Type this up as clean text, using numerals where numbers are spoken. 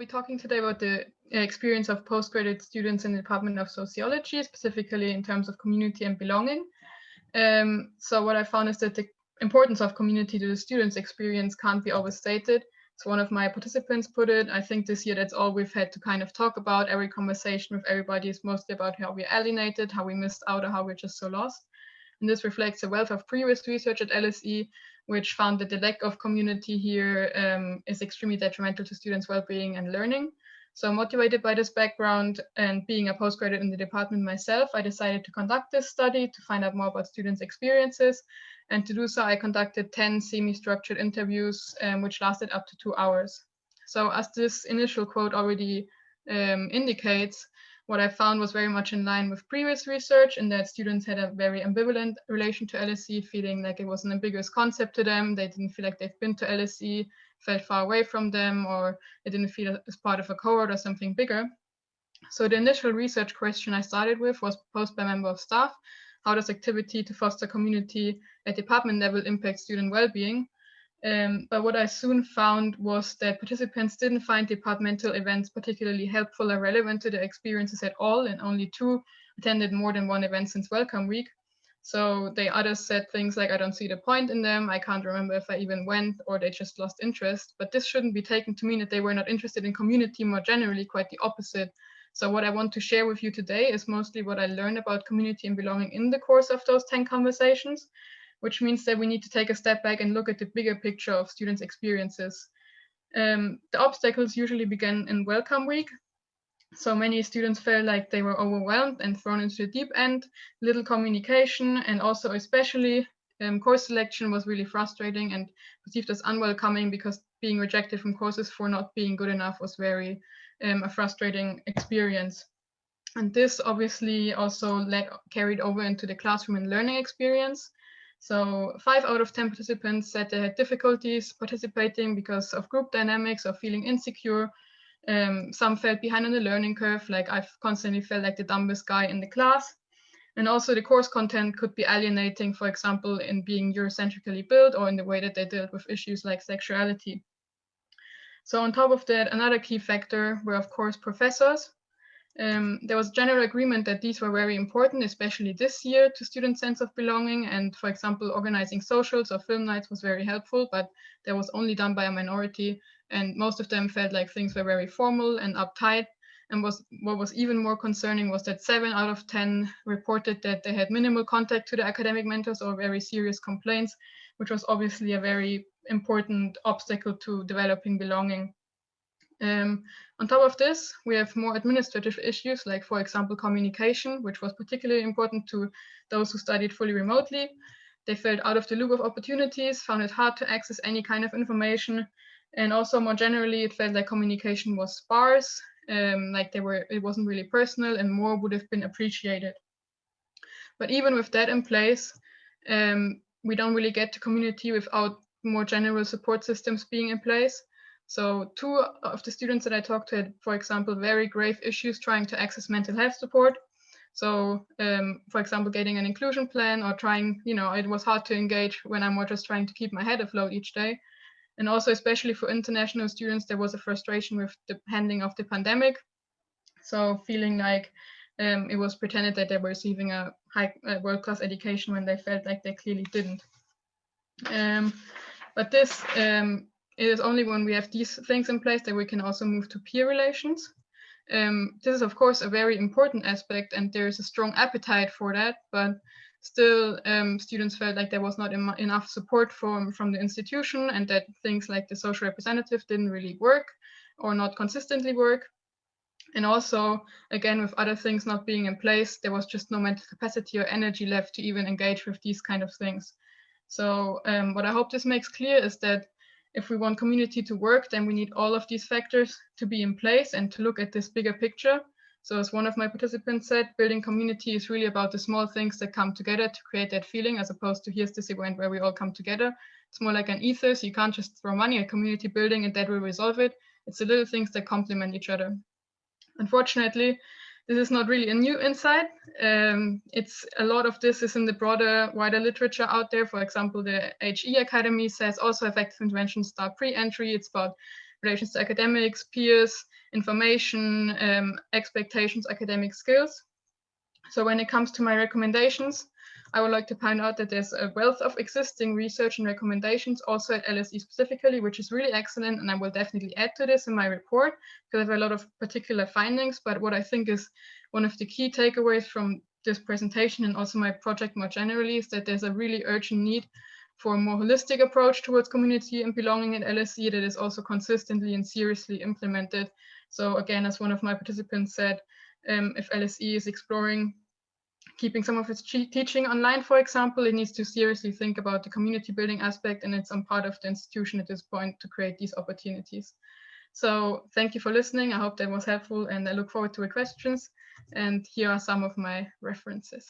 be talking today about the experience of postgraduate students in the Department of Sociology, specifically in terms of community and belonging. So what I found is that the importance of community to the students' experience can't be overstated. So one of my participants put it, I think this year that's all we've had to kind of talk about. Every conversation with everybody is mostly about how we're alienated, how we missed out, or how we're just so lost. And this reflects a wealth of previous research at LSE, which found that the lack of community here is extremely detrimental to students' well-being and learning. So motivated by this background and being a postgraduate in the department myself, I decided to conduct this study to find out more about students' experiences. And to do so, I conducted 10 semi-structured interviews, which lasted up to 2 hours. So as this initial quote already indicates, what I found was very much in line with previous research, in that students had a very ambivalent relation to LSE, feeling like it was an ambiguous concept to them. They didn't feel like they've been to LSE, felt far away from them, or they didn't feel as part of a cohort or something bigger. So the initial research question I started with was posed by a member of staff. How does activity to foster community at department level impact student well-being? But what I soon found was that participants didn't find departmental events particularly helpful or relevant to their experiences at all, and only 2 attended more than 1 event since Welcome Week. So the others said things like, I don't see the point in them, I can't remember if I even went, or they just lost interest. But this shouldn't be taken to mean that they were not interested in community more generally, quite the opposite. So what I want to share with you today is mostly what I learned about community and belonging in the course of those 10 conversations, which means that we need to take a step back and look at the bigger picture of students' experiences. The obstacles usually begin in Welcome Week. So many students felt like they were overwhelmed and thrown into the deep end, little communication, and also especially course selection was really frustrating and perceived as unwelcoming, because being rejected from courses for not being good enough was very a frustrating experience. And this obviously also carried over into the classroom and learning experience. So 5 out of 10 participants said they had difficulties participating because of group dynamics or feeling insecure. Some felt behind on the learning curve, like I've constantly felt like the dumbest guy in the class. And also the course content could be alienating, for example, in being Eurocentrically built or in the way that they dealt with issues like sexuality. So on top of that, another key factor were, of course, professors. There was general agreement that these were very important, especially this year, to student sense of belonging. And for example, organizing socials or film nights was very helpful, but that was only done by a minority. And most of them felt like things were very formal and uptight. And what was even more concerning was that 7 out of 10 reported that they had minimal contact to the academic mentors or very serious complaints, which was obviously a very important obstacle to developing belonging. On top of this, we have more administrative issues, like, for example, communication, which was particularly important to those who studied fully remotely. They felt out of the loop of opportunities, found it hard to access any kind of information. And also more generally, it felt like communication was sparse, like it wasn't really personal, and more would have been appreciated. But even with that in place, we don't really get to community without more general support systems being in place. So 2 of the students that I talked to had, for example, very grave issues trying to access mental health support. So, for example, getting an inclusion plan or trying, it was hard to engage when I'm more just trying to keep my head afloat each day. And also, especially for international students, there was a frustration with the handling of the pandemic. So feeling like it was pretended that they were receiving a high world-class education when they felt like they clearly didn't. But this it is only when we have these things in place that we can also move to peer relations. This is, of course, a very important aspect, and there is a strong appetite for that, but still students felt like there was not enough support from the institution, and that things like the social representative didn't really work or not consistently work. And also, again, with other things not being in place, there was just no mental capacity or energy left to even engage with these kind of things. So what I hope this makes clear is that if we want community to work, then we need all of these factors to be in place and to look at this bigger picture. So as one of my participants said, building community is really about the small things that come together to create that feeling, as opposed to here's this event where we all come together. It's more like an ethos. You can't just throw money at community building and that will resolve it. It's the little things that complement each other. Unfortunately, this is not really a new insight. It's a lot of this is in the broader, wider literature out there. For example, the HE Academy says also effective interventions start pre-entry. It's about relations to academics, peers, information, expectations, academic skills. So when it comes to my recommendations, I would like to point out that there's a wealth of existing research and recommendations also at LSE specifically, which is really excellent. And I will definitely add to this in my report because I have a lot of particular findings. But what I think is one of the key takeaways from this presentation and also my project more generally is that there's a really urgent need for a more holistic approach towards community and belonging at LSE that is also consistently and seriously implemented. So again, as one of my participants said, if LSE is exploring keeping some of its teaching online, for example, it needs to seriously think about the community building aspect, and it's on part of the institution at this point to create these opportunities. So thank you for listening. I hope that was helpful, and I look forward to your questions. And here are some of my references.